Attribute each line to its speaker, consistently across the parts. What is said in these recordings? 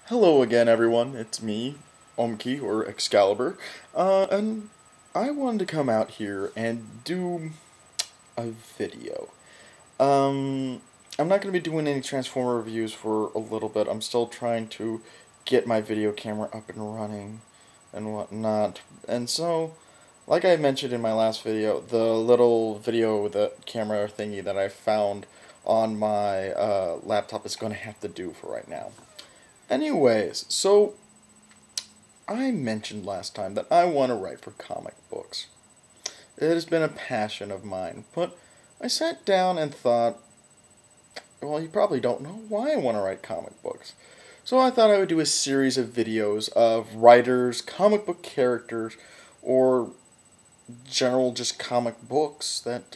Speaker 1: Hello again, everyone. It's me, Omki, or Excalibur, and I wanted to come out here and do a video. I'm not going to be doing any Transformer reviews for a little bit. I'm still trying to get my video camera up and running and whatnot. And so, like I mentioned in my last video, the little video, the camera thingy that I found on my laptop is going to have to do for right now. Anyways, so I mentioned last time that I want to write for comic books. It has been a passion of mine, but I sat down and thought, well, you probably don't know why I want to write comic books. So I thought I would do a series of videos of writers, comic book characters, or general just comic books that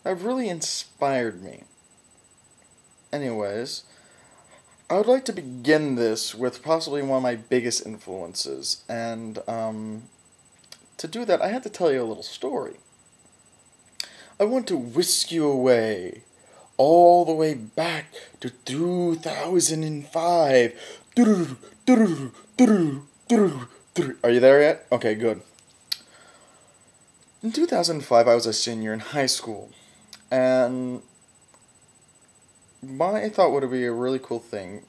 Speaker 1: have really inspired me. Anyways, I would like to begin this with possibly one of my biggest influences, and to do that I had to tell you a little story. I want to whisk you away, all the way back to 2005. Are you there yet? Okay, good. In 2005 I was a senior in high school, and my thought would be a really cool thing,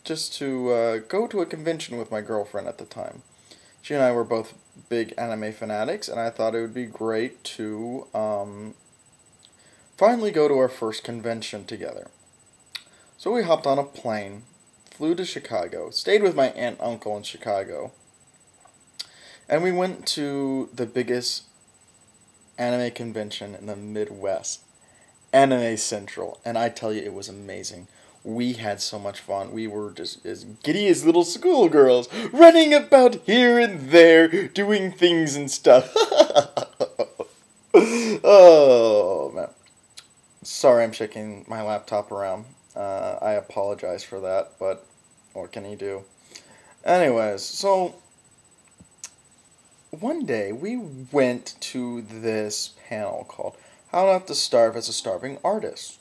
Speaker 1: just to go to a convention with my girlfriend at the time. She and I were both big anime fanatics, and I thought it would be great to finally go to our first convention together. So we hopped on a plane, flew to Chicago, stayed with my aunt and uncle in Chicago, and we went to the biggest anime convention in the Midwest, Anime Central, and I tell you, it was amazing. We had so much fun. We were just as giddy as little schoolgirls, running about here and there, doing things and stuff. Oh, man. Sorry I'm shaking my laptop around. I apologize for that, but what can you do? Anyways, so one day we went to this panel called How Not to Starve as a Starving Artist.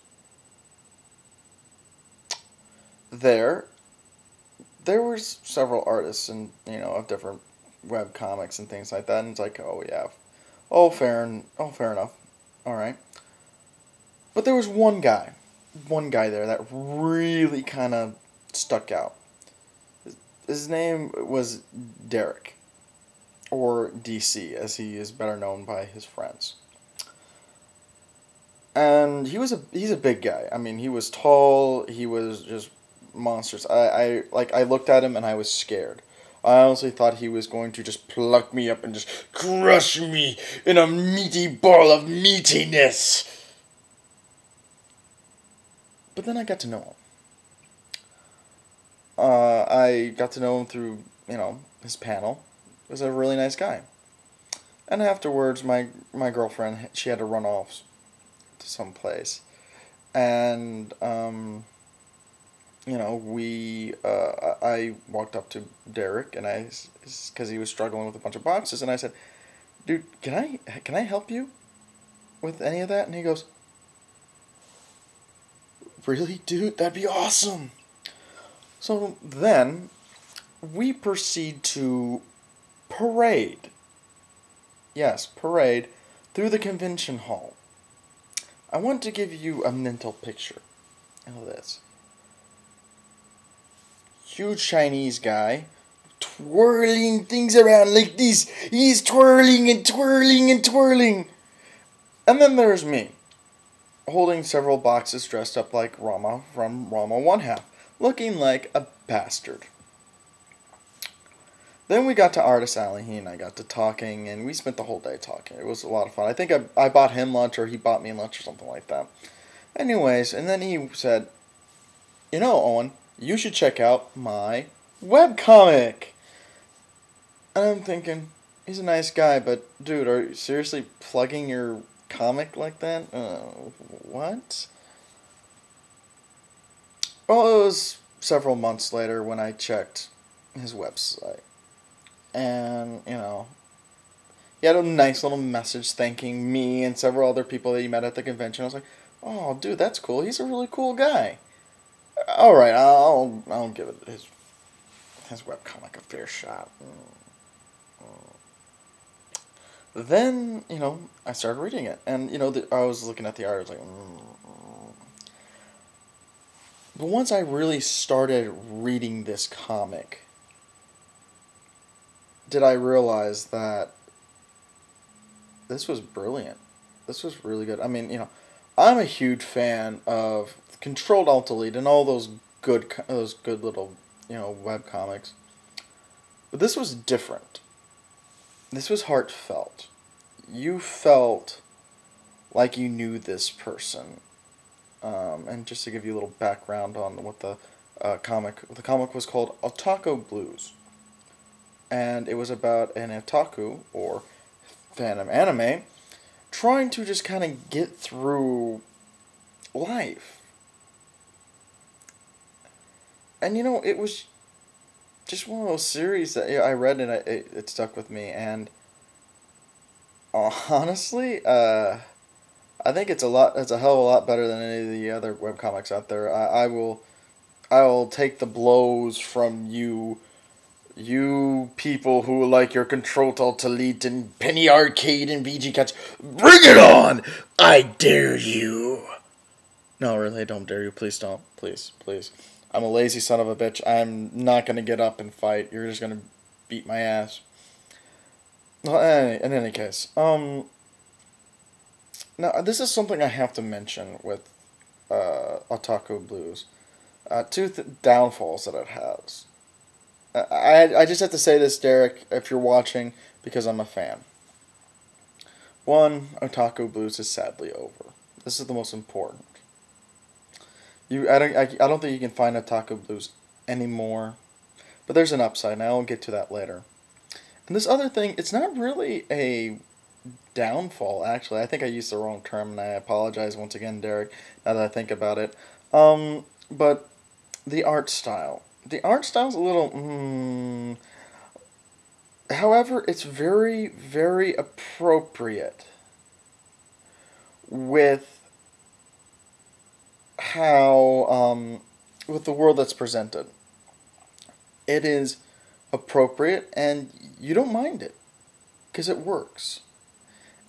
Speaker 1: There were several artists and of different web comics and things like that, and it's like, oh yeah, fair enough, all right. But there was one guy there that really kind of stuck out. His name was Derek, or DC, as he is better known by his friends. And he's a big guy. I mean, he was tall. He was just monstrous. I looked at him and I was scared. I honestly thought he was going to just pluck me up and just crush me in a meaty ball of meatiness. But then I got to know him. I got to know him through, his panel. He was a really nice guy. And afterwards, my girlfriend, she had to run off to some place. And, I walked up to Derek, and because he was struggling with a bunch of boxes, and I said, dude, can I help you with any of that? And he goes, really, dude? That'd be awesome. So then we proceed to parade. Yes, parade through the convention hall. I want to give you a mental picture of this. Huge Chinese guy, twirling things around like this. He's twirling and twirling and twirling. And then there's me, holding several boxes dressed up like Rama from Rama 1/2, looking like a bastard. Then we got to Artist Alley, he and I got to talking, and we spent the whole day talking. It was a lot of fun. I think I bought him lunch, or he bought me lunch, or something like that. Anyways, and then he said, Owen, you should check out my webcomic. And I'm thinking, he's a nice guy, but dude, are you seriously plugging your comic like that? What? Well, it was several months later when I checked his website. And, he had a nice little message thanking me and several other people that he met at the convention. I was like, oh, dude, that's cool. He's a really cool guy. All right, I'll give it his webcomic a fair shot. Then, I started reading it, and I was looking at the art. I was like, But once I really started reading this comic, did I realize that this was brilliant. This was really good. I mean, I'm a huge fan of Controlled Alt Delete and all those good little, web comics. But this was different. This was heartfelt. You felt like you knew this person. And just to give you a little background on what the comic was called Otaku Blues. And it was about an otaku, or fan of anime, trying to just kind of get through life. And it was just one of those series that I read, and it stuck with me. And honestly, I think it's a hell of a lot better than any of the other webcomics out there. I will take the blows from you people who like your Control Alt Delete and Penny Arcade and VG Cuts. Bring it on! I dare you. No, really, I don't dare you. Please don't. Please, please. I'm a lazy son of a bitch. I'm not going to get up and fight. You're just going to beat my ass. Well, in any case, now this is something I have to mention with Otaku Blues. Two downfalls that it has. I just have to say this, Derek, if you're watching, because I'm a fan. One, Otaku Blues is sadly over. This is the most important. I don't think you can find Otaku Blues anymore. But there's an upside, and I'll get to that later. And this other thing, it's not really a downfall, actually. I think I used the wrong term, and I apologize once again, Derek, now that I think about it. But the art style. The art style's a little, However, it's very, very appropriate with how, with the world that's presented. It is appropriate, and you don't mind it, because it works.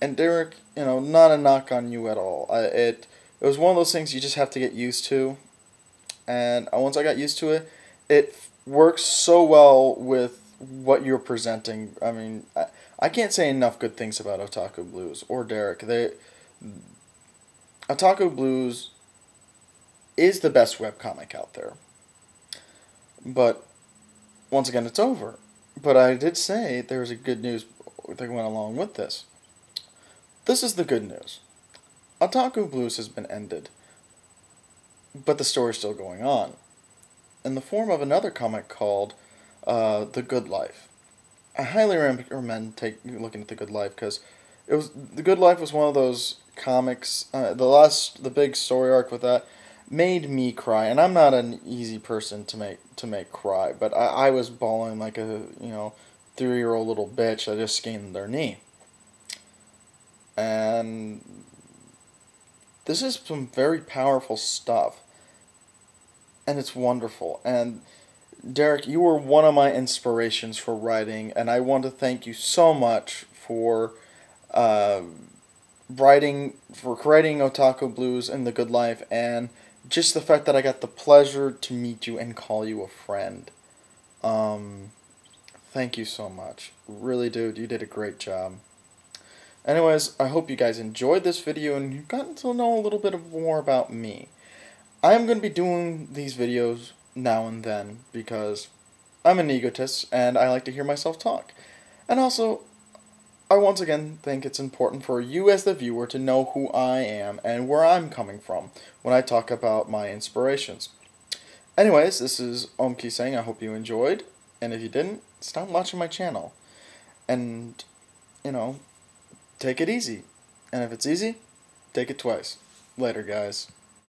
Speaker 1: And Derek, not a knock on you at all. It was one of those things you just have to get used to, and once I got used to it, it works so well with what you're presenting. I mean, I can't say enough good things about Otaku Blues or Derek. Otaku Blues is the best webcomic out there. But once again, it's over. But I did say there was a good news that went along with this. This is the good news. Otaku Blues has been ended, but the story's still going on, in the form of another comic called The Good Life. I highly recommend looking at The Good Life, because The Good Life was one of those comics. The big story arc with that made me cry, and I'm not an easy person to make cry, but I was bawling like a 3-year-old little bitch that just skinned their knee. And this is some very powerful stuff. And it's wonderful. And Derek, you were one of my inspirations for writing, and I want to thank you so much for creating Otaku Blues and The Good Life, and just the fact that I got the pleasure to meet you and call you a friend. Thank you so much. Really, dude, you did a great job. Anyways, I hope you guys enjoyed this video and you've gotten to know a little bit more about me. I am going to be doing these videos now and then because I'm an egotist and I like to hear myself talk. And also, I once again think it's important for you as the viewer to know who I am and where I'm coming from when I talk about my inspirations. Anyways, this is Omki saying I hope you enjoyed, and if you didn't, stop watching my channel. And, take it easy. And if it's easy, take it twice. Later, guys.